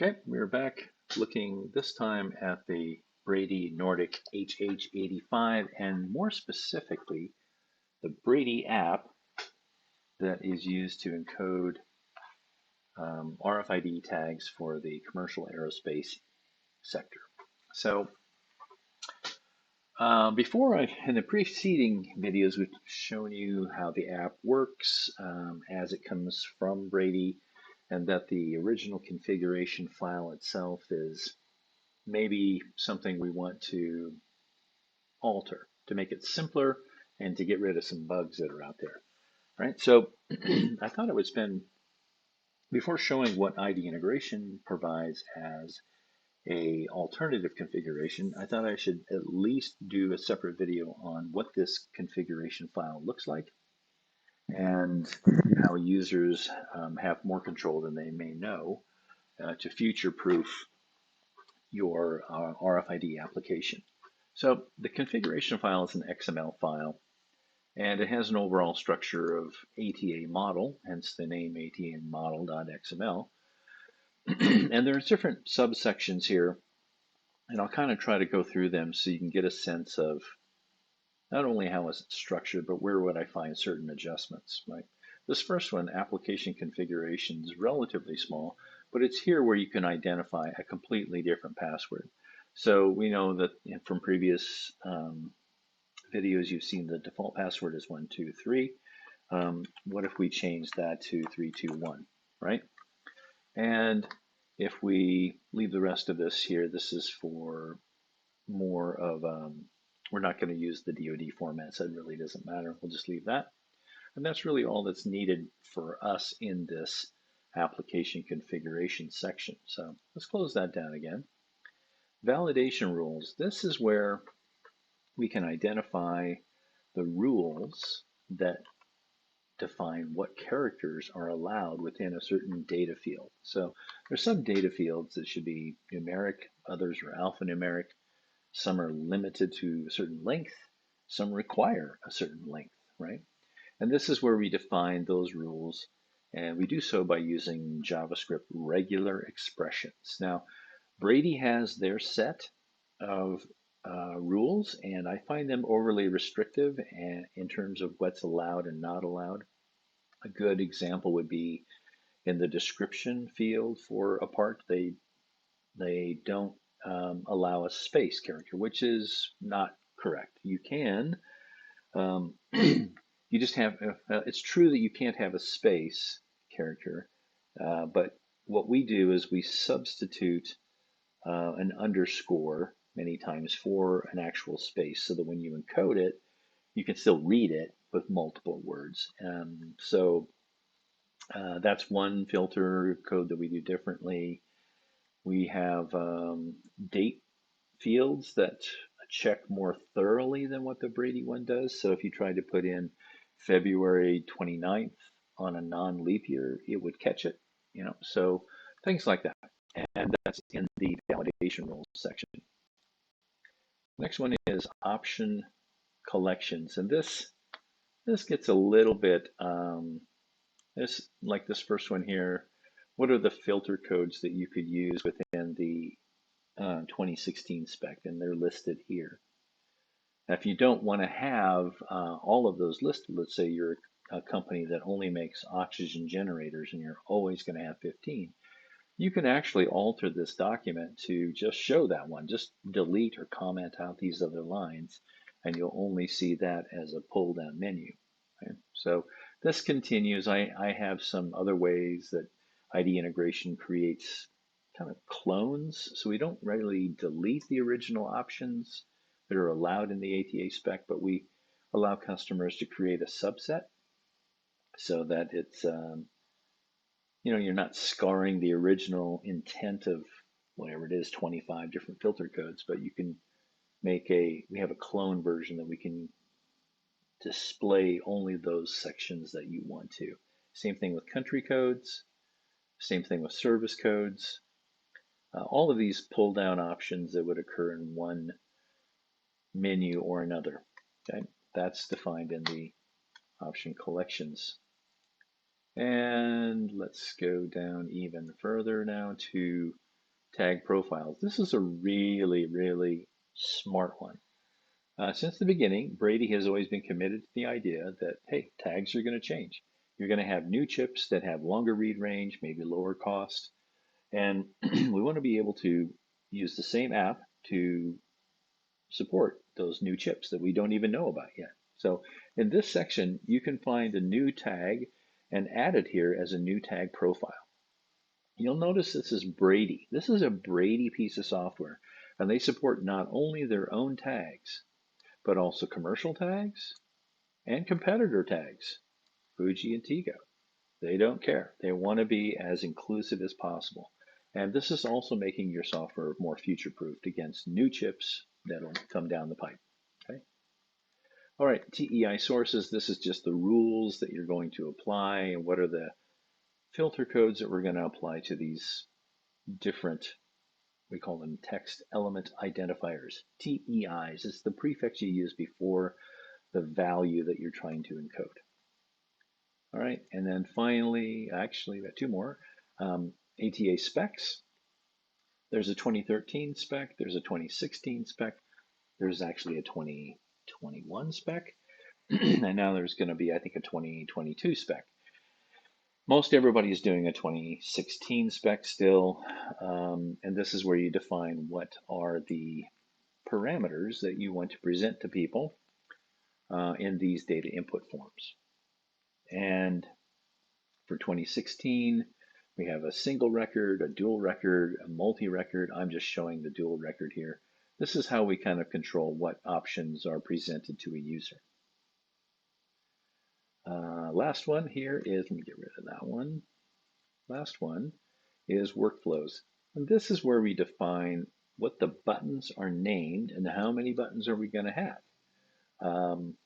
Okay, we're back looking this time at the Brady Nordic HH85 and more specifically the Brady app that is used to encode RFID tags for the commercial aerospace sector. So before in the preceding videos, we've shown you how the app works as it comes from Brady and that the original configuration file itself is maybe something we want to alter to make it simpler and to get rid of some bugs that are out there, right? So I thought I would spend, before showing what ID integration provides as a alternative configuration, I thought I should at least do a separate video on what this configuration file looks like and how users have more control than they may know to future-proof your RFID application. So the configuration file is an XML file, and it has an overall structure of ATA model, hence the name ATA model.xml. And there's different subsections here, and I'll kind of try to go through them so you can get a sense of not only how it's structured, but where would I find certain adjustments, right? This first one, application configuration, is relatively small, but it's here where you can identify a completely different password. So we know that from previous videos, you've seen the default password is 123. What if we change that to 321, right? And if we leave the rest of this here, this is for more of, we're not going to use the DoD format, so it really doesn't matter. We'll just leave that. And that's really all that's needed for us in this application configuration section. So let's close that down again. Validation rules. This is where we can identify the rules that define what characters are allowed within a certain data field. So there's some data fields that should be numeric, others are alphanumeric, some are limited to a certain length, some require a certain length, right? And this is where we define those rules, and we do so by using JavaScript regular expressions. Now, Brady has their set of rules, and I find them overly restrictive and in terms of what's allowed and not allowed. A good example would be in the description field for a part, they don't allow a space character, which is not correct. You can, you just have, it's true that you can't have a space character, but what we do is we substitute an underscore many times for an actual space so that when you encode it, you can still read it with multiple words. So that's one filter code that we do differently. We have date fields that check more thoroughly than what the Brady one does. So if you tried to put in February 29th on a non-leap year, it would catch it, so things like that. And that's in the validation rules section. Next one is option collections. And this gets a little bit, like this first one here, what are the filter codes that you could use within the 2016 spec? And they're listed here. Now, if you don't want to have all of those listed, let's say you're a company that only makes oxygen generators and you're always going to have 15, you can actually alter this document to just show that one. Just delete or comment out these other lines, and you'll only see that as a pull-down menu. Okay? So this continues. I have some other ways that ID integration creates kind of clones, so we don't really delete the original options that are allowed in the ATA spec, but we allow customers to create a subset so that it's you're not scarring the original intent of whatever it is, 25 different filter codes, but you can we have a clone version that we can display only those sections that you want to. Same thing with country codes, same thing with service codes. All of these pull down options that would occur in one menu or another. Okay, that's defined in the option collections. And let's go down even further now to tag profiles. This is a really, really smart one. Since the beginning, Brady has always been committed to the idea that, hey, tags are going to change. You're going to have new chips that have longer read range, maybe lower cost, and we want to be able to use the same app to support those new chips that we don't even know about yet. So in this section, you can find a new tag and add it here as a new tag profile. You'll notice this is Brady. This is a Brady piece of software, and they support not only their own tags, but also commercial tags and competitor tags, Fuji and Tigo. They don't care. They want to be as inclusive as possible. And this is also making your software more future-proofed against new chips that'll come down the pipe. Okay. All right, TEI sources. This is just the rules that you're going to apply and what are the filter codes that we're going to apply to these different, we call them text element identifiers, TEIs. It's the prefix you use before the value that you're trying to encode. All right, and then finally, actually, we got two more. ATA specs. There's a 2013 spec, there's a 2016 spec, there's actually a 2021 spec, and now there's going to be, I think, a 2022 spec. Most everybody is doing a 2016 spec still, and this is where you define what are the parameters that you want to present to people in these data input forms. And for 2016, we have a single record, a dual record, a multi-record. I'm just showing the dual record here. This is how we kind of control what options are presented to a user. Last one here is, let me get rid of that one. Last one is workflows. And this is where we define what the buttons are named and how many buttons are we going to have.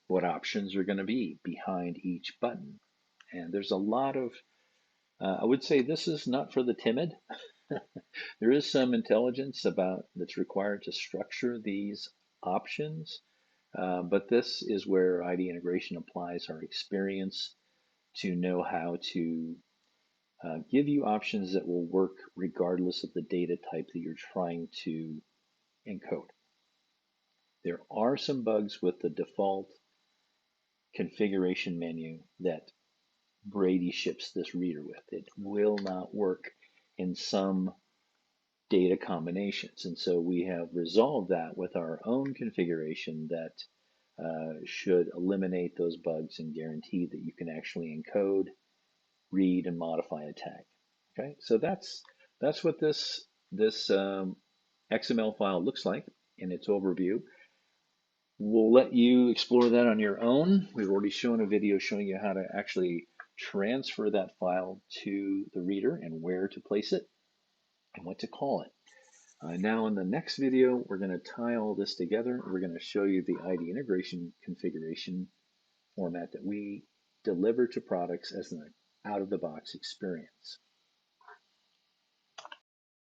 What options are going to be behind each button. And there's a lot of, I would say this is not for the timid. There is some intelligence that's required to structure these options, but this is where ID integration applies our experience to know how to give you options that will work regardless of the data type that you're trying to encode. There are some bugs with the default configuration menu that Brady ships this reader with. It will not work in some data combinations. And so we have resolved that with our own configuration that should eliminate those bugs and guarantee that you can actually encode, read, and modify a tag. Okay, so that's what this XML file looks like in its overview. We'll let you explore that on your own. We've already shown a video showing you how to actually transfer that file to the reader and where to place it and what to call it. Now in the next video, we're going to tie all this together. We're going to show you the ID integration configuration format that we deliver to products as an out-of-the-box experience.